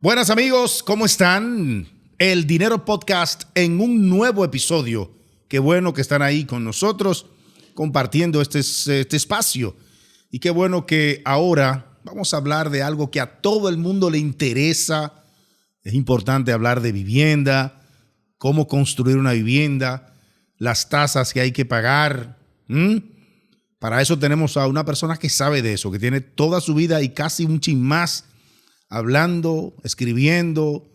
Buenas amigos, ¿cómo están? El Dinero Podcast en un nuevo episodio. Qué bueno que están ahí con nosotros compartiendo este espacio. Y qué bueno que ahora vamos a hablar de algo que a todo el mundo le interesa. Es importante hablar de vivienda, cómo construir una vivienda, las tasas que hay que pagar. Para eso tenemos a una persona que sabe de eso, que tiene toda su vida y casi un chin más hablando, escribiendo,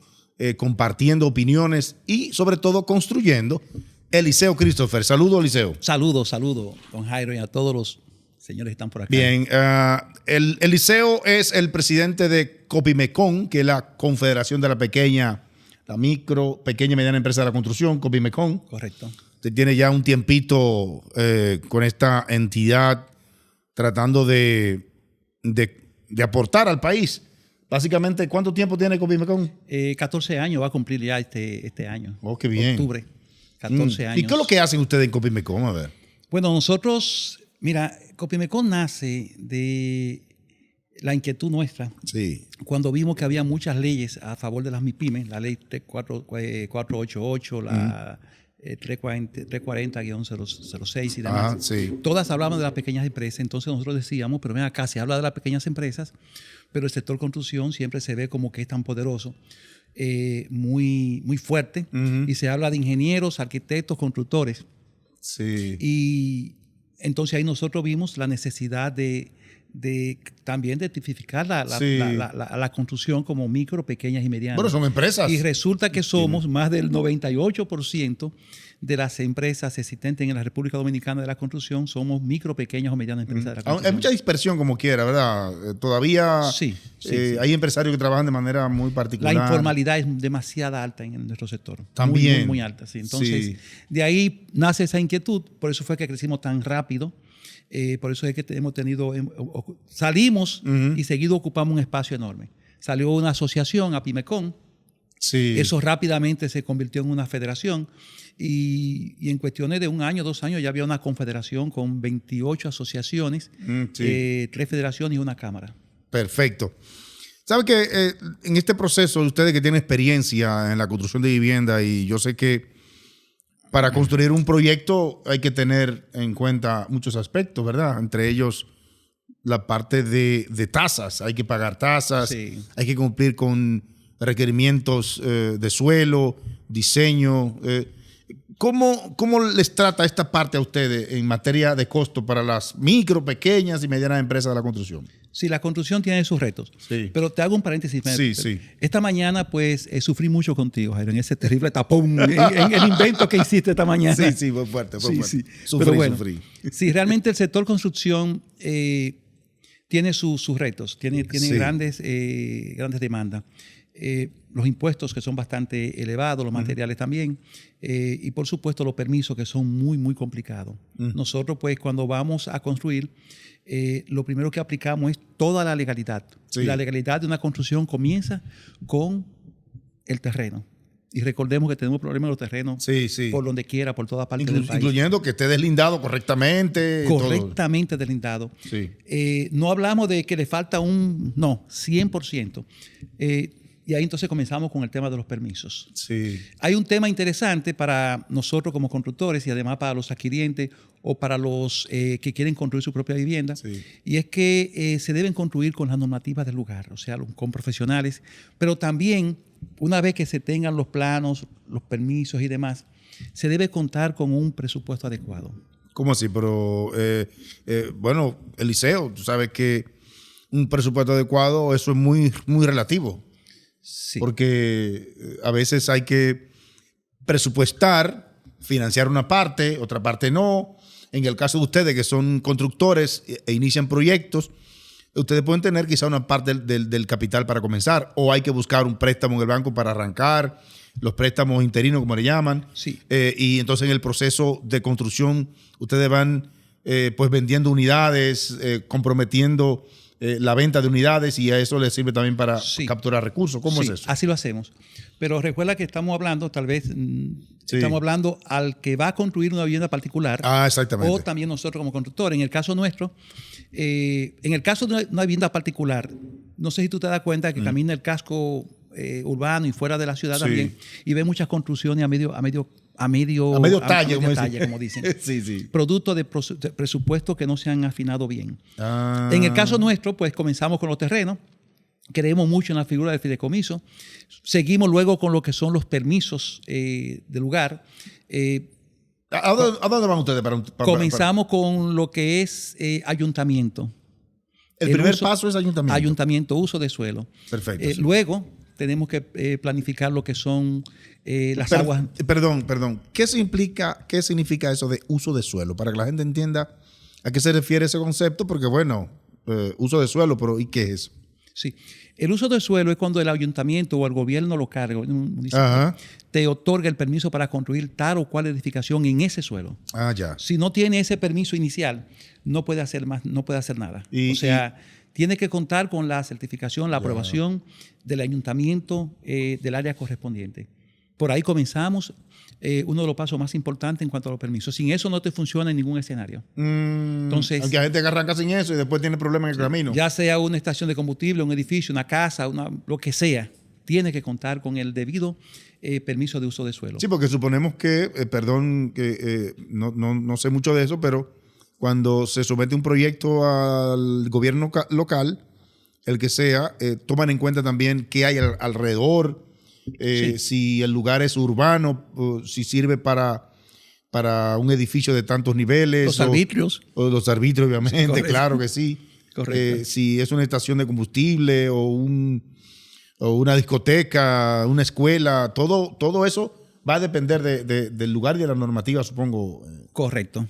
compartiendo opiniones y sobre todo construyendo. Eliseo Christopher. Saludos, Eliseo. Saludos, don Jairo, y a todos los señores que están por acá. Bien, Eliseo es el presidente de Copimecon, que es la Confederación de la Micro, Pequeña y Mediana Empresa de la Construcción, Copimecon. Correcto. Usted tiene ya un tiempito con esta entidad tratando de aportar al país. Básicamente, ¿cuánto tiempo tiene Copimecon? 14 años va a cumplir ya este año. Oh, qué bien. Octubre, 14 años. ¿Y qué es lo que hacen ustedes en Copimecon? A ver. Bueno, nosotros, mira, Copimecon nace de la inquietud nuestra. Sí. Cuando vimos que había muchas leyes a favor de las MIPYMES, la ley 488, la 340-006 y demás. Sí. Todas hablaban de las pequeñas empresas. Entonces nosotros decíamos, pero ven acá, se habla de las pequeñas empresas, pero el sector construcción siempre se ve como que es tan poderoso, muy, muy fuerte, y se habla de ingenieros, arquitectos, constructores. Sí. Y entonces ahí nosotros vimos la necesidad de también de tipificar la construcción como micro, pequeñas y medianas. Bueno, son empresas. Y resulta que somos más del 98% de las empresas existentes en la República Dominicana de la construcción, somos micro, pequeñas o medianas empresas de la construcción. Hay mucha dispersión como quiera, ¿verdad? Todavía sí. Hay empresarios que trabajan de manera muy particular. La informalidad es demasiado alta en nuestro sector. También. Muy, muy, muy alta, sí. Entonces, de ahí nace esa inquietud. Por eso fue que crecimos tan rápido. Por eso es que hemos tenido, salimos y seguido ocupamos un espacio enorme. Salió una asociación, Apimecon. Sí. Eso rápidamente se convirtió en una federación y en cuestiones de 1 año, 2 años ya había una confederación con 28 asociaciones, 3 federaciones y una cámara. Perfecto. ¿Sabe que en este proceso, ustedes que tienen experiencia en la construcción de vivienda, y yo sé que para construir un proyecto hay que tener en cuenta muchos aspectos, ¿verdad? Entre ellos la parte de tasas. Hay que pagar tasas, hay que cumplir con requerimientos de suelo, diseño. ¿Cómo les trata esta parte a ustedes en materia de costo para las micro, pequeñas y medianas empresas de la construcción? Sí, la construcción tiene sus retos. Sí. Pero te hago un paréntesis. Sí. Esta mañana, pues, sufrí mucho contigo, Jairo, en ese terrible tapón, en el invento que hiciste esta mañana. Sí, fue fuerte. Sí. Sufrí. Sí, realmente el sector construcción tiene sus retos, tiene grandes demandas. Los impuestos que son bastante elevados, los materiales también, y por supuesto los permisos que son muy, muy complicados. Nosotros, pues, cuando vamos a construir, lo primero que aplicamos es toda la legalidad. Sí. La legalidad de una construcción comienza con el terreno. Y recordemos que tenemos problemas en los terrenos por donde quiera, por toda parte del país. Incluyendo que esté deslindado correctamente. Correctamente deslindado. Sí. No hablamos de que le falta 100%. Y ahí entonces comenzamos con el tema de los permisos. Sí. Hay un tema interesante para nosotros como constructores y además para los adquirientes o para los que quieren construir su propia vivienda. Sí. Y es que se deben construir con las normativas del lugar, o sea, con profesionales, pero también una vez que se tengan los planos, los permisos y demás, se debe contar con un presupuesto adecuado. ¿Cómo así? Pero, bueno, Eliseo, tú sabes que un presupuesto adecuado, eso es muy, muy relativo. Sí. Porque a veces hay que presupuestar, financiar una parte, otra parte no. En el caso de ustedes que son constructores e inician proyectos, ustedes pueden tener quizá una parte del capital para comenzar, o hay que buscar un préstamo en el banco para arrancar, los préstamos interinos como le llaman. Sí. Y entonces en el proceso de construcción ustedes van pues vendiendo unidades, comprometiendo la venta de unidades, y a eso les sirve también para capturar recursos. ¿Cómo es eso? Así lo hacemos. Pero recuerda que estamos hablando, tal vez, estamos hablando al que va a construir una vivienda particular. Ah, exactamente. O también nosotros como constructores. En el caso nuestro, en el caso de una vivienda particular, no sé si tú te das cuenta que camina el casco urbano y fuera de la ciudad Sí. también, y ve muchas construcciones a medio talle, como dicen. Sí, sí. Producto de presupuestos que no se han afinado bien. Ah. En el caso nuestro, pues comenzamos con los terrenos. Creemos mucho en la figura del fideicomiso. Seguimos luego con lo que son los permisos de lugar. ¿A dónde van ustedes? Comenzamos con lo que es ayuntamiento. El primer paso es ayuntamiento. Ayuntamiento, uso de suelo. Perfecto. Sí. Luego tenemos que planificar lo que son las aguas. Perdón. ¿Qué significa eso de uso de suelo? Para que la gente entienda a qué se refiere ese concepto, porque bueno, uso de suelo, pero ¿y qué es eso? Sí. El uso del suelo es cuando el ayuntamiento o el gobierno local, el municipio, Ajá. te otorga el permiso para construir tal o cual edificación en ese suelo. Ah, ya. Si no tiene ese permiso inicial, no puede hacer nada. Tiene que contar con la certificación, la aprobación del ayuntamiento del área correspondiente. Por ahí comenzamos. Uno de los pasos más importantes en cuanto a los permisos. Sin eso no te funciona en ningún escenario. Entonces, aunque hay gente que arranca sin eso y después tiene problemas en el camino. Ya sea una estación de combustible, un edificio, una casa, lo que sea, tiene que contar con el debido permiso de uso de suelo. Sí, porque suponemos que, no sé mucho de eso, pero cuando se somete un proyecto al gobierno local, el que sea, toman en cuenta también qué hay alrededor. Sí. Si el lugar es urbano, si sirve para un edificio de tantos niveles. Los arbitrios. O los arbitrios, obviamente, Correcto. claro que sí. Correcto. Si es una estación de combustible o una discoteca, una escuela, todo eso va a depender del lugar y de la normativa, supongo. Correcto.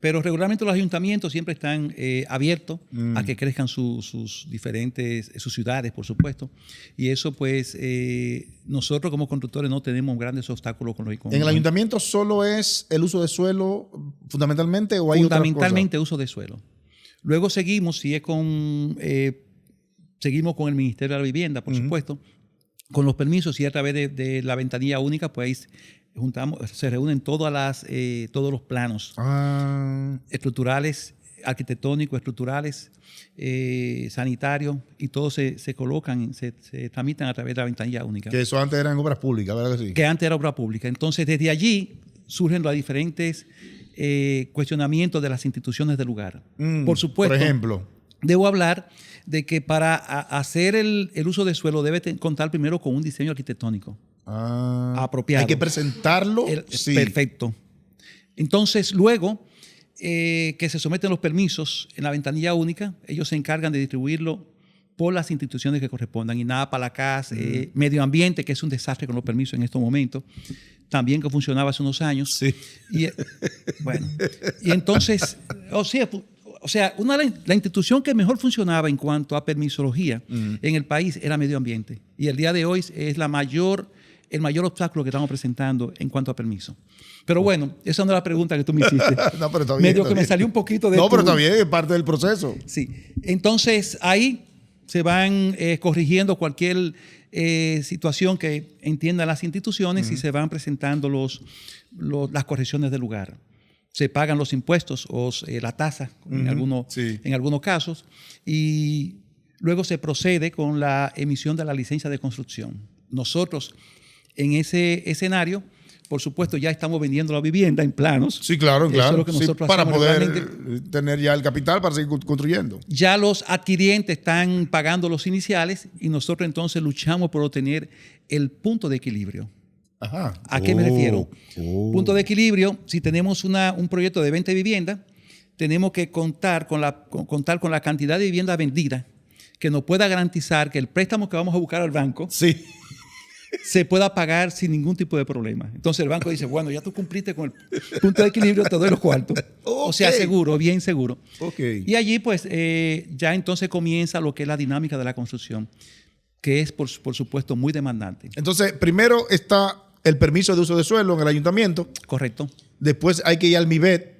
Pero regularmente los ayuntamientos siempre están abiertos a que crezcan sus ciudades, por supuesto. Y eso, pues, nosotros como constructores no tenemos grandes obstáculos con ¿En el ayuntamiento solo es el uso de suelo fundamentalmente o hay otras cosas? Fundamentalmente uso de suelo. Luego seguimos, seguimos con el Ministerio de la Vivienda, por supuesto, con los permisos y a través de la ventanilla única, pues se reúnen todos los planos estructurales, arquitectónicos, sanitarios, y todos se colocan, se tramitan a través de la ventanilla única. Que eso antes eran obras públicas, ¿verdad que sí? Que antes era obra pública. Entonces, desde allí surgen los diferentes cuestionamientos de las instituciones del lugar. Por supuesto. Por ejemplo. Debo hablar de que para hacer el uso de suelo debe contar primero con un diseño arquitectónico apropiado. Hay que presentarlo. Sí. Perfecto. Entonces, luego que se someten los permisos en la ventanilla única, ellos se encargan de distribuirlo por las instituciones que correspondan. INAPA, la CAS, Medio Ambiente, que es un desastre con los permisos en estos momentos, también que funcionaba hace unos años. Sí. Y entonces, la institución que mejor funcionaba en cuanto a permisología en el país era Medio Ambiente. Y el día de hoy es el mayor obstáculo que estamos presentando en cuanto a permiso. Pero bueno, esa no es la pregunta que tú me hiciste. No, pero está bien. Medio que me salió un poquito de... No, pero está bien, es parte del proceso. Sí. Entonces, ahí se van corrigiendo cualquier situación que entiendan las instituciones y se van presentando las correcciones del lugar. Se pagan los impuestos o la tasa en algunos casos, y luego se procede con la emisión de la licencia de construcción. Nosotros, en ese escenario, por supuesto, ya estamos vendiendo la vivienda en planos. Sí, claro. Eso es lo que nosotros para hacemos poder tener ya el capital para seguir construyendo. Ya los adquirientes están pagando los iniciales y nosotros entonces luchamos por obtener el punto de equilibrio. Ajá. ¿A qué me refiero? Punto de equilibrio: si tenemos un proyecto de venta de vivienda, tenemos que contar con la cantidad de vivienda vendida que nos pueda garantizar que el préstamo que vamos a buscar al banco se pueda pagar sin ningún tipo de problema. Entonces el banco dice, bueno, ya tú cumpliste con el punto de equilibrio, te doy los cuartos. O sea, seguro, bien seguro. Y allí pues ya entonces comienza lo que es la dinámica de la construcción, que es por supuesto muy demandante. Entonces, primero está el permiso de uso de suelo en el ayuntamiento. Correcto. Después hay que ir al MIBET,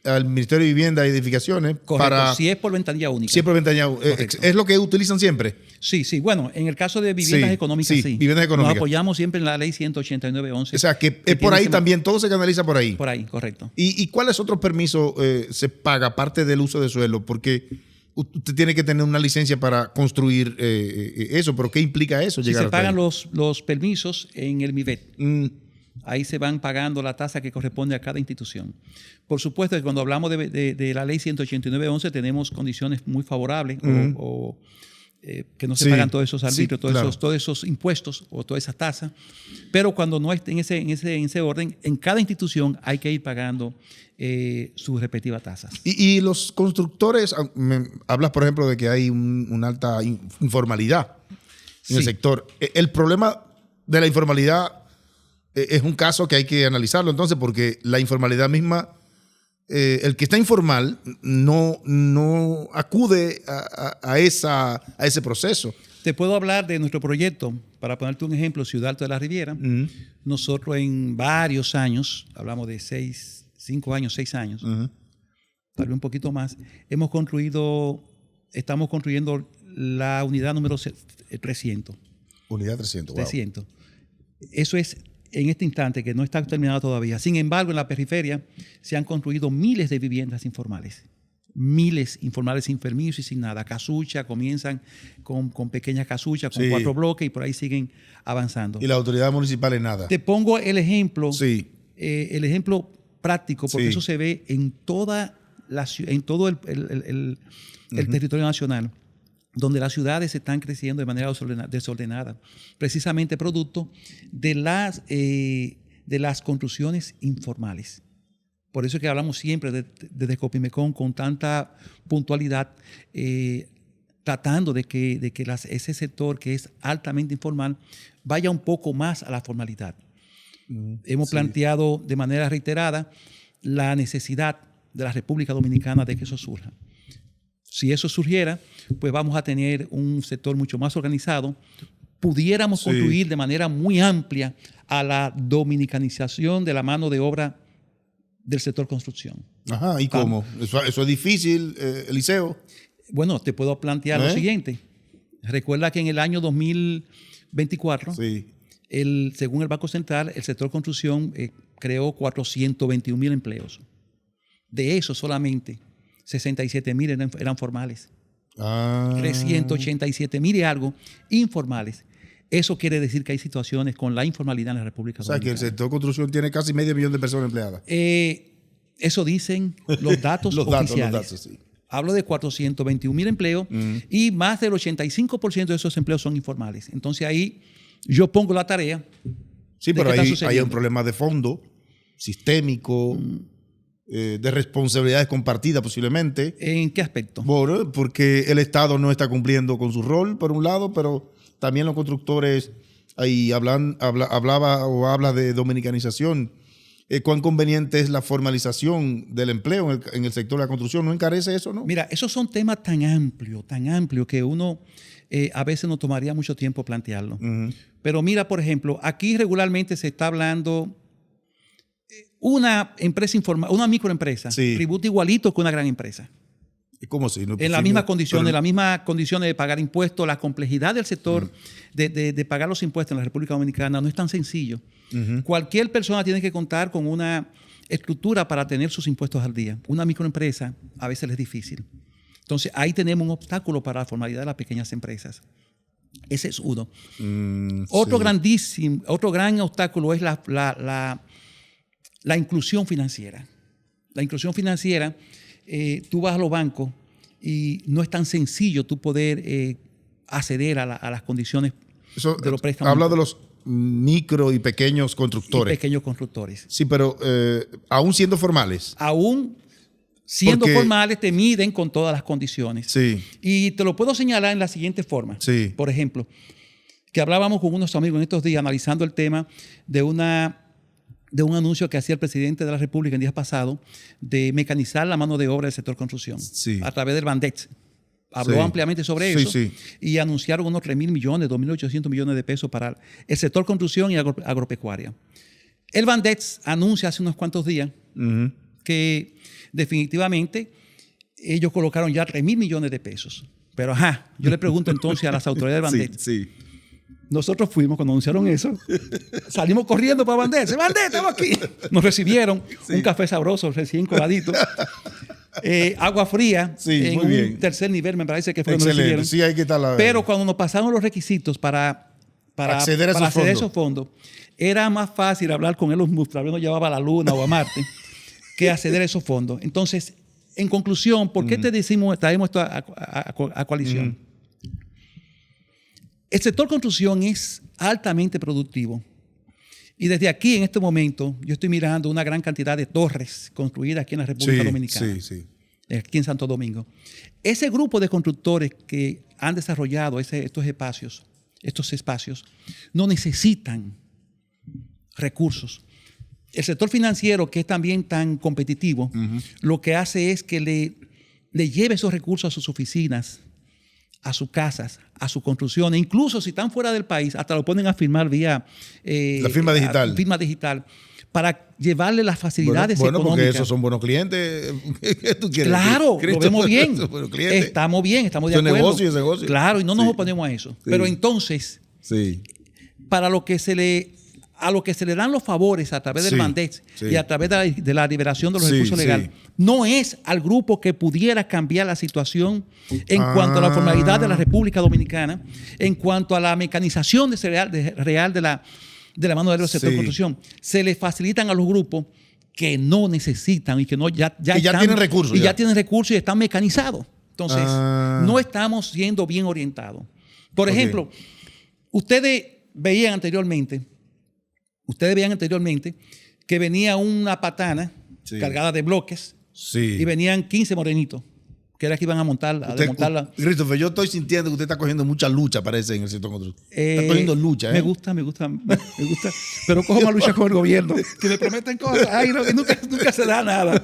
al Ministerio de Vivienda y Edificaciones. Correcto, si es por ventanilla única. Si es por ventanilla única. ¿Es lo que utilizan siempre? Sí. Bueno, en el caso de viviendas económicas, sí. Viviendas económicas. Nos apoyamos siempre en la ley 189.11. O sea, que es por ahí también, todo se canaliza por ahí. Por ahí, correcto. ¿Y cuáles otros permisos se paga aparte del uso de suelo? Porque usted tiene que tener una licencia para construir eso, pero ¿qué implica eso? Si se pagan los permisos en el MIVET. Ahí se van pagando la tasa que corresponde a cada institución. Por supuesto que cuando hablamos de la ley 189.11 tenemos condiciones muy favorables que no se pagan todos esos arbitrios, todos esos impuestos o todas esas tasas. Pero cuando no esté en ese orden, en cada institución hay que ir pagando sus respectivas tasas. Y los constructores, hablas por ejemplo de que hay una alta informalidad en el sector. El problema de la informalidad es un caso que hay que analizarlo entonces, porque la informalidad misma, el que está informal no acude a ese proceso. Te puedo hablar de nuestro proyecto, para ponerte un ejemplo, Ciudad Alto de la Riviera. Nosotros en varios años, hablamos de 6 años, tal vez un poquito más, estamos construyendo la unidad número 300. Unidad 300, 300. Wow. Eso es en este instante, que no está terminado todavía. Sin embargo, en la periferia se han construido miles de viviendas informales. Miles informales sin permiso y sin nada. Casuchas, comienzan con pequeñas casuchas, con 4 bloques y por ahí siguen avanzando. Y la autoridad municipal es nada. Te pongo el ejemplo, el ejemplo práctico, porque eso se ve en todo el territorio nacional, donde las ciudades están creciendo de manera desordenada, precisamente producto de las construcciones informales. Por eso es que hablamos siempre desde Copimecon con tanta puntualidad, tratando de que ese sector que es altamente informal vaya un poco más a la formalidad. Hemos planteado de manera reiterada la necesidad de la República Dominicana de que eso surja. Si eso surgiera, pues vamos a tener un sector mucho más organizado. Pudiéramos contribuir de manera muy amplia a la dominicanización de la mano de obra del sector construcción. Ajá, ¿y cómo? ¿Eso es difícil, Eliseo? Bueno, te puedo plantear lo siguiente. Recuerda que en el año 2024, según el Banco Central, el sector construcción creó 421,000 empleos. De eso solamente 67,000 eran formales. 387,000 y algo informales. Eso quiere decir que hay situaciones con la informalidad en la República Dominicana. O sea, que el sector de construcción tiene casi 500,000 de personas empleadas. Eso dicen los datos oficiales. Los datos, Hablo de 421,000 empleos y más del 85% de esos empleos son informales. Entonces ahí yo pongo la tarea. Sí, pero ahí hay un problema de fondo, sistémico, de responsabilidades compartidas posiblemente. ¿En qué aspecto? Bueno, porque el Estado no está cumpliendo con su rol, por un lado, pero también los constructores ahí habla de dominicanización. ¿Cuán conveniente es la formalización del empleo en el sector de la construcción? ¿No encarece eso, no? Mira, esos son temas tan amplios que uno a veces nos tomaría mucho tiempo plantearlo. Pero mira, por ejemplo, aquí regularmente se está hablando una empresa informal, una microempresa, tributa igualito que una gran empresa. ¿Cómo así? No, en las mismas condiciones de pagar impuestos. La complejidad del sector de pagar los impuestos en la República Dominicana no es tan sencillo. Cualquier persona tiene que contar con una estructura para tener sus impuestos al día. Una microempresa a veces es difícil. Entonces, ahí tenemos un obstáculo para la formalidad de las pequeñas empresas. Ese es uno. Otro gran obstáculo es la inclusión financiera. La inclusión financiera, tú vas a los bancos y no es tan sencillo tú poder acceder a las condiciones de los préstamos. Habla de los micro y pequeños constructores. Pequeños constructores. Sí, pero aún siendo formales. Aún siendo formales te miden con todas las condiciones. Sí. Y te lo puedo señalar en la siguiente forma. Sí. Por ejemplo, que hablábamos con unos amigos en estos días analizando el tema de un anuncio que hacía el presidente de la República en días pasados de mecanizar la mano de obra del sector construcción a través del Bandex. Habló ampliamente sobre eso y anunciaron unos 3,000 millones, 2,800 millones de pesos para el sector construcción y agropecuaria. El Bandex anuncia hace unos cuantos días que definitivamente ellos colocaron ya 3,000 millones de pesos. Pero yo le pregunto entonces a las autoridades del Bandex. Nosotros fuimos, cuando anunciaron eso, salimos corriendo para Bandex. ¡Bandex, estamos aquí! Nos recibieron un café sabroso, recién coladito. agua fría Sí, en muy un bien. tercer nivel, me parece que fue donde Excelente. recibieron. Sí, hay que estar la Pero cuando nos pasaron los requisitos para acceder a esos acceder a fondos. esos fondos, era más fácil hablar con Elon Musk, tal vez nos llevaba a la Luna o a Marte, que acceder a esos fondos. Entonces, en conclusión, ¿por qué te decimos, traemos esto a coalición? El sector construcción es altamente productivo. Y desde aquí, en este momento, yo estoy mirando una gran cantidad de torres construidas aquí en la República Dominicana. Sí. Aquí en Santo Domingo. Ese grupo de constructores que han desarrollado estos espacios no necesitan recursos. El sector financiero, que es también tan competitivo, lo que hace es que le lleve esos recursos a sus oficinas, a sus casas, a sus construcciones. Incluso si están fuera del país, hasta lo ponen a firmar vía la firma digital. Firma digital, para llevarle las facilidades bueno, económicas. Porque esos son buenos clientes. ¿Qué tú quieres? Claro, lo vemos bien. Estamos bien, estamos de acuerdo. Es negocio. Claro, y no nos oponemos a eso. Sí. Pero entonces, para a lo que se le dan los favores a través del Bandex y a través de la liberación de los recursos legales, no es al grupo que pudiera cambiar la situación en cuanto a la formalidad de la República Dominicana, en cuanto a la mecanización real de la mano de obra del sector de construcción. Se le facilitan a los grupos que no necesitan y que ya tienen recursos. Y ya tienen recursos y están mecanizados. Entonces, no estamos siendo bien orientados. Por ejemplo, ustedes veían anteriormente que venía una patana cargada de bloques y venían 15 morenitos, que era que iban a desmontarla. Christopher, yo estoy sintiendo que usted está cogiendo mucha lucha, parece, en el sector constructivo. Está cogiendo lucha, Me gusta. Pero cojo más lucha con el gobierno, que me prometen cosas, y nunca se da nada.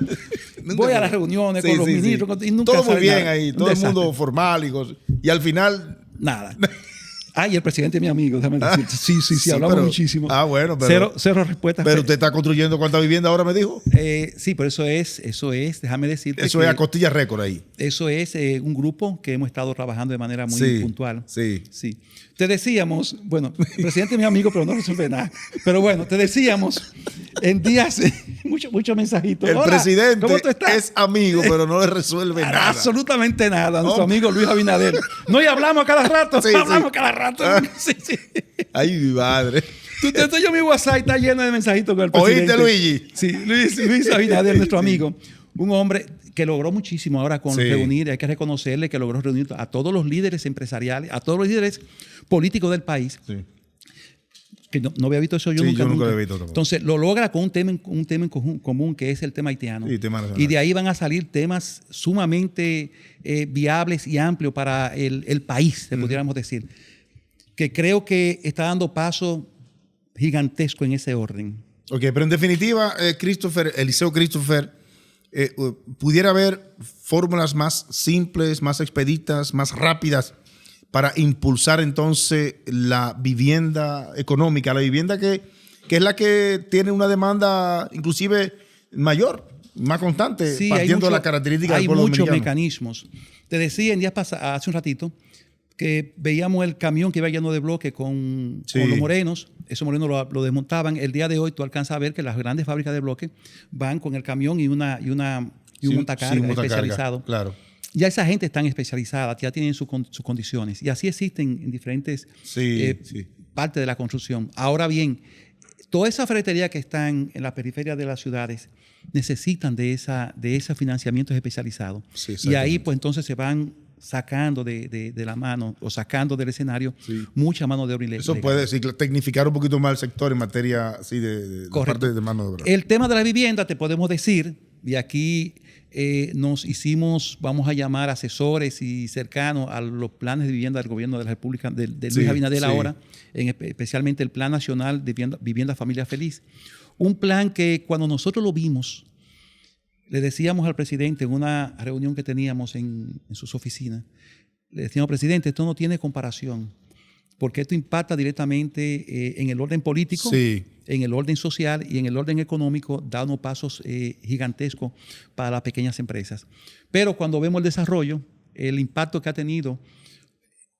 Voy a las reuniones con los ministros y nunca todo muy bien nada. ahí, todo el mundo formal y al final... Nada. Y el presidente es mi amigo, déjame decirte. Sí, hablamos muchísimo. Bueno, pero... Cero respuestas. Pero usted está construyendo ¿cuántas viviendas ahora me dijo? Sí, pero eso es, déjame decirte. Eso es a costilla récord ahí. Eso es un grupo que hemos estado trabajando de manera muy puntual. Sí. Te decíamos, bueno, el presidente es mi amigo, pero no resuelve nada. Pero bueno, te decíamos en días, muchos mensajitos. El Hola, presidente ¿cómo tú estás? es amigo, pero no le resuelve nada. Absolutamente nada. Nuestro amigo Luis Abinader. No, y hablamos cada rato. Hablamos cada rato. Sí. Ay, mi madre. Yo mi WhatsApp está lleno de mensajitos con el presidente. ¿Oíste, Luigi? Sí, Luis Abinader, nuestro amigo. Un hombre que logró muchísimo ahora con reunir, hay que reconocerle que logró reunir a todos los líderes empresariales, a todos los líderes políticos del país. Que no había visto eso yo nunca. Yo nunca lo había visto tampoco. Entonces lo logra con un tema en común, que es el tema haitiano. Y de ahí van a salir temas sumamente viables y amplios para el país, pudiéramos decir. Que creo que está dando paso gigantesco en ese orden. Ok, pero en definitiva, Eliseo Christopher, pudiera haber fórmulas más simples, más expeditas, más rápidas para impulsar entonces la vivienda económica, la vivienda que es la que tiene una demanda inclusive mayor, más constante, partiendo de las características del pueblo dominicano. Hay muchos mecanismos. Te decía hace un ratito que veíamos el camión que iba lleno de bloques con los morenos. Esos morenos lo desmontaban. El día de hoy tú alcanzas a ver que las grandes fábricas de bloques van con el camión y un montacarga especializado. Claro. Ya esa gente está especializada, ya tienen sus condiciones. Y así existen en diferentes partes de la construcción. Ahora bien, toda esa ferretería que están en la periferia de las ciudades necesitan de ese financiamiento especializado. Y ahí pues entonces se van sacando de la mano o sacando del escenario mucha mano de obra ilegal. Eso puede tecnificar un poquito más el sector en materia de parte de mano de obra. El tema de la vivienda, te podemos decir, y aquí nos hicimos, vamos a llamar asesores y cercanos a los planes de vivienda del gobierno de la República, de Luis Abinader ahora, especialmente el Plan Nacional de Vivienda Familia Feliz. Un plan que cuando nosotros lo vimos, le decíamos al presidente en una reunión que teníamos en sus oficinas, le decíamos, presidente, esto no tiene comparación, porque esto impacta directamente en el orden político, en el orden social y en el orden económico, da unos pasos gigantescos para las pequeñas empresas. Pero cuando vemos el desarrollo, el impacto que ha tenido,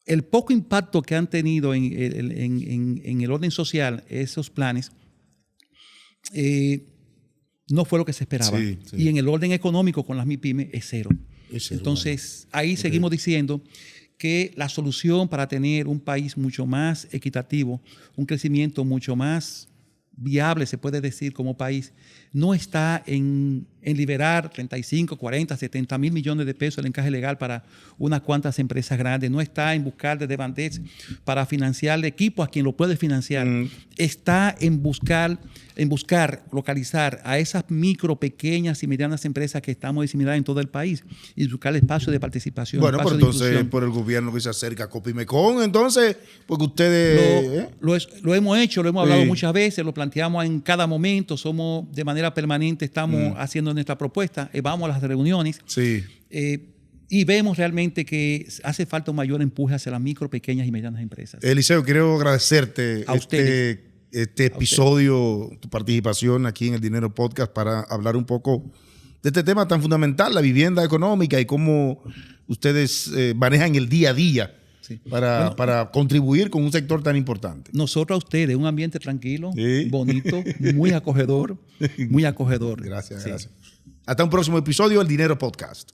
el poco impacto que han tenido en el orden social, esos planes, no fue lo que se esperaba. Sí. Y en el orden económico con las MIPYME es cero. Entonces, ahí seguimos diciendo que la solución para tener un país mucho más equitativo, un crecimiento mucho más viable, se puede decir, como país, no está en liberar 35, 40, 70 mil millones de pesos el encaje legal para unas cuantas empresas grandes, no está en buscar desde Bandex para financiar equipos a quien lo puede financiar, está en buscar localizar a esas micro, pequeñas y medianas empresas que estamos diseminadas en todo el país y buscar espacios de participación. Bueno, pero entonces por el gobierno que se acerca a Copimecon, entonces, porque ustedes... Lo hemos hecho, lo hemos hablado muchas veces, lo planteamos en cada momento, somos de manera permanente, estamos haciendo nuestra propuesta, vamos a las reuniones y vemos realmente que hace falta un mayor empuje hacia las micro, pequeñas y medianas empresas. Eliseo, quiero agradecerte a ustedes. Este episodio, tu participación aquí en El Dinero Podcast para hablar un poco de este tema tan fundamental, la vivienda económica y cómo ustedes manejan el día a día para contribuir con un sector tan importante. Nosotros a ustedes, un ambiente tranquilo, bonito, muy acogedor, muy acogedor. Gracias. Hasta un próximo episodio, El Dinero Podcast.